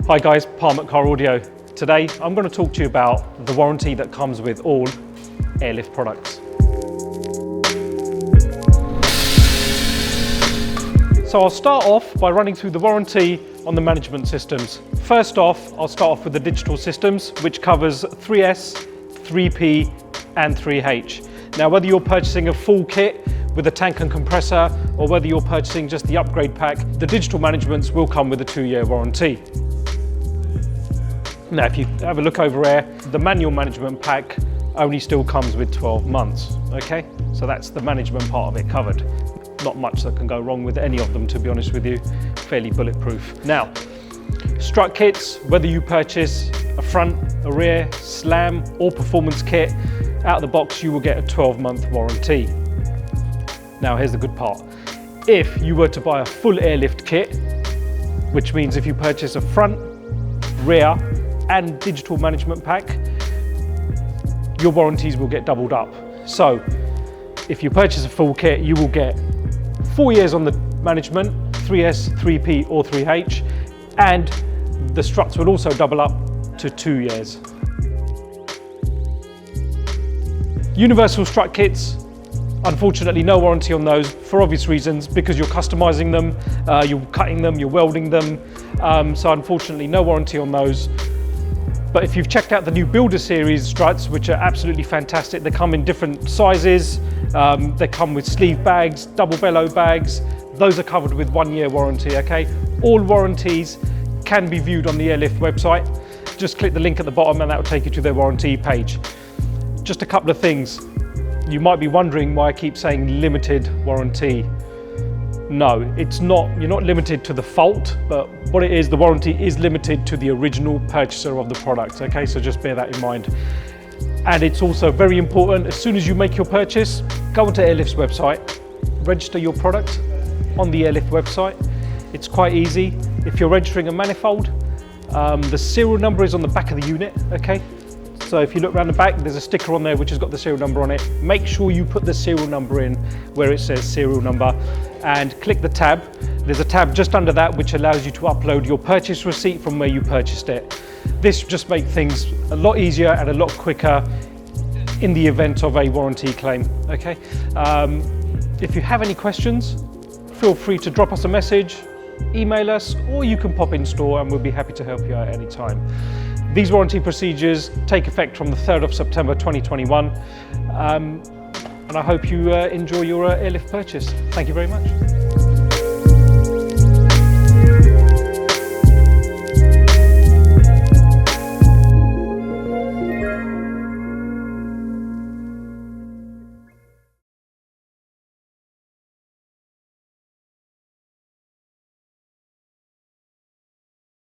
Hi guys, Palm at Car Audio. Today I'm going to talk to you about the warranty that comes with all airlift products. So I'll start off by running through the warranty on the management systems. First off, I'll start off with the digital systems, which covers 3S, 3P and 3H. Now whether you're purchasing a full kit with a tank and compressor or whether you're purchasing just the upgrade pack, the digital managements will come with a 2-year warranty. Now if you have a look over here, the manual management pack only still comes with 12 months, okay? So that's the management part of it covered. Not much that can go wrong with any of them, to be honest with you, fairly bulletproof. Now, strut kits, whether you purchase a front, a rear, slam or performance kit, out of the box you will get a 12-month warranty. Now here's the good part. If you were to buy a full airlift kit, which means if you purchase a front, rear and digital management pack, your warranties will get doubled up. So if you purchase a full kit, you will get 4 years on the management, 3S, 3P or 3H, and the struts will also double up to 2 years. Universal strut kits, unfortunately no warranty on those for obvious reasons, because you're customizing them, you're cutting them, you're welding them, so unfortunately no warranty on those. But if you've checked out the new Builder Series struts, which are absolutely fantastic, they come in different sizes, they come with sleeve bags, double bellow bags, those are covered with 1-year warranty, okay? All warranties can be viewed on the Airlift website. Just click the link at the bottom and that will take you to their warranty page. Just a couple of things. You might be wondering why I keep saying limited warranty. No, it's not. You're not limited to the fault, but what it is, the warranty is limited to the original purchaser of the product, okay? So just bear that in mind. And it's also very important, as soon as you make your purchase, go onto Airlift's website, register your product on the Airlift website. It's quite easy. If you're registering a manifold, the serial number is on the back of the unit, okay? So if you look around the back, there's a sticker on there which has got the serial number on it. Make sure you put the serial number in where it says serial number and click the tab. There's a tab just under that which allows you to upload your purchase receipt from where you purchased it. This just makes things a lot easier and a lot quicker in the event of a warranty claim, okay? If you have any questions, feel free to drop us a message, email us, or you can pop in store and we'll be happy to help you out any time. These warranty procedures take effect from the 3rd of September 2021, and I hope you enjoy your airlift purchase. Thank you very much.